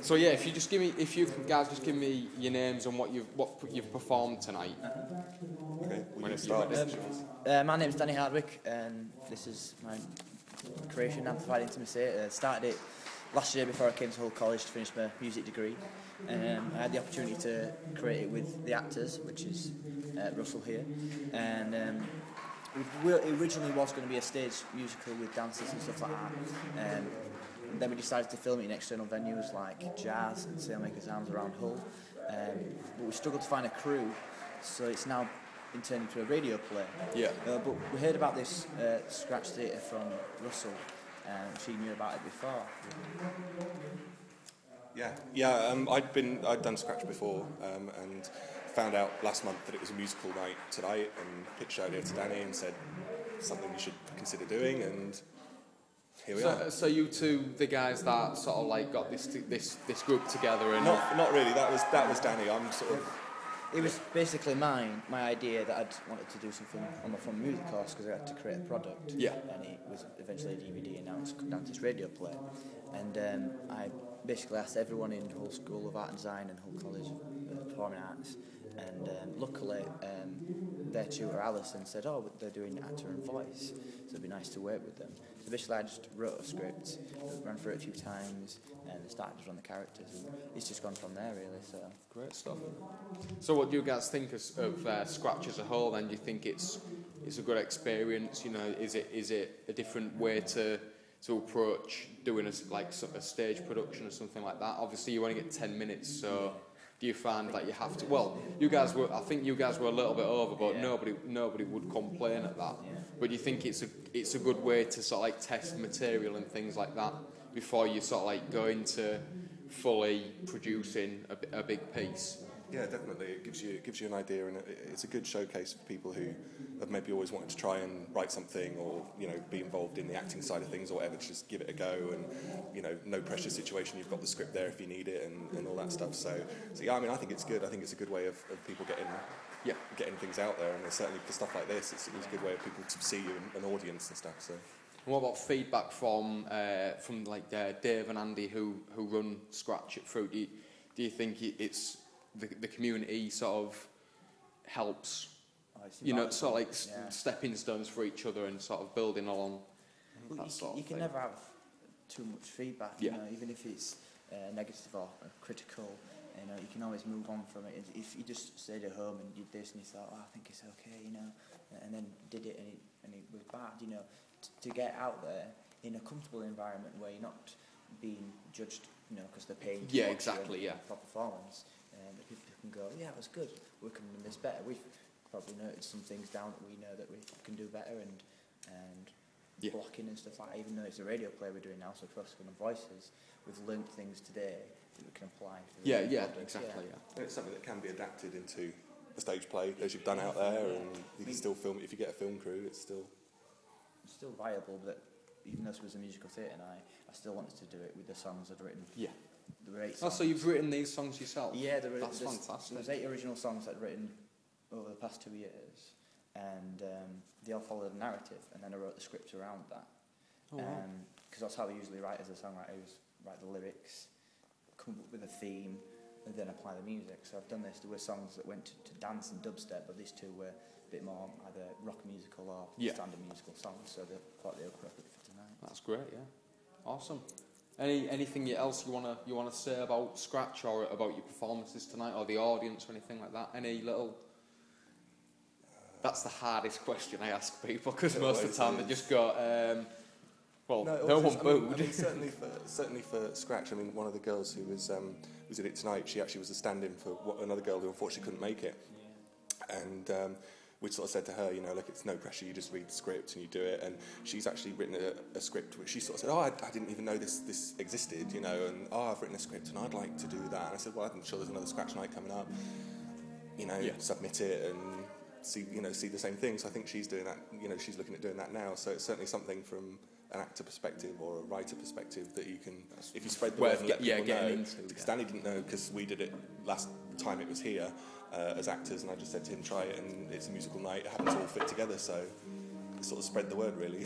So yeah, if you guys just give me your names and what you've performed tonight. Okay, When it's start. My name's Danny Hardwick, and this is my creation, Amplified Intimacy. Started it last year before I came to Hull College to finish my music degree. I had the opportunity to create it with the actors, which is Russell here, and it originally was going to be a stage musical with dances and stuff like that. Then we decided to film it in external venues like Jazz and Sailmaker's Arms around Hull, but we struggled to find a crew, so it's now been turned into a radio play. Yeah. But we heard about this Scratch Theatre from Russell, and she knew about it before. I'd done Scratch before, and found out last month that it was a musical night tonight, and pitched the idea to Danny and said something we should consider doing, and here we are. So you two, the guys that sort of like got this group together, and not really. That was Danny. I'm sort of. It was basically my idea that I'd wanted to do something on my fun music course because I had to create a product. Yeah. And it was eventually a DVD, and now it's come down to this radio play. And I basically asked everyone in Hull School of Art and Design and Hull College of Performing Arts, and luckily their tutor Alison said, "Oh, they're doing actor and voice, so it'd be nice to work with them." So basically I just wrote a script, ran through it a few times, and started to run the characters, and it's just gone from there really. So great stuff. So what do you guys think of Scratch as a whole then? Do you think it's a good experience? You know, is it a different way to approach doing a stage production or something like that? Obviously you only get 10 minutes, so do you find that you have to? Well, I think you guys were a little bit over, but nobody would complain at that. Yeah. But do you think it's a good way to sort of like test material and things like that before you sort of like go into fully producing a big piece? Yeah, definitely. It gives you an idea, and it's a good showcase for people who have maybe always wanted to try and write something, or be involved in the acting side of things, or whatever. To just give it a go, and no pressure situation. You've got the script there if you need it, and all that stuff. So yeah, I mean, I think it's good. I think it's a good way of people getting things out there, and certainly for stuff like this, it's a good way of people to see you and an audience and stuff. So. And what about feedback from like Dave and Andy who run Scratch It Through? Do you think it's the community sort of helps, sort of like stepping stones for each other and sort of building along that sort of thing? You can never have too much feedback, even if it's negative or critical. You can always move on from it. If you just stayed at home and did this and you thought, "Oh, I think it's okay," and then did it and it was bad, to get out there in a comfortable environment where you're not being judged, because they're paying to watch you for performance. That people can go, "Yeah, it was good. We can do this better." We've probably noticed some things down that we know that we can do better, and blocking and stuff like that. Even though it's a radio play we're doing now, so classical and voices, we've learnt things today that we can apply. To the Exactly. And it's something that can be adapted into a stage play, as you've done out there, and you can still film it. If you get a film crew, it's still viable. But even though this was a musical theatre night, I still wanted to do it with the songs I'd written. Yeah. There were 8 songs. So you've written these songs yourself? Yeah, that's fantastic. There's 8 original songs I'd written over the past 2 years, and they all followed a narrative, and then I wrote the script around that. Because that's how I usually write as a songwriter, write the lyrics, come up with a theme, and then apply the music. So I've done this. There were songs that went to dance and dubstep, but these 2 were a bit more either rock musical or standard musical songs, so they thought they were appropriate for tonight. That's great, yeah. Awesome. Anything else you wanna say about Scratch or about your performances tonight, or the audience, or anything like that? Any little? That's the hardest question I ask people, because most of the time they just go, no one booed. I mean, certainly for Scratch. I mean, one of the girls who was in it tonight, she actually was a stand-in for another girl who unfortunately couldn't make it, and. We sort of said to her, look, it's no pressure, you just read the script and you do it. And she's actually written a script which she sort of said, I didn't even know this existed, and I've written a script and I'd like to do that. And I said, well, I'm sure there's another Scratch night coming up, submit it and see the same thing. So I think she's doing that, she's looking at doing that now. So it's certainly something from an actor perspective or a writer perspective that you can, if you spread the word and let people know. Because Danny didn't know, because we did it last time it was here. As actors, and I just said to him, try it, and it's a musical night, it happens to all fit together, so it sort of spread the word really.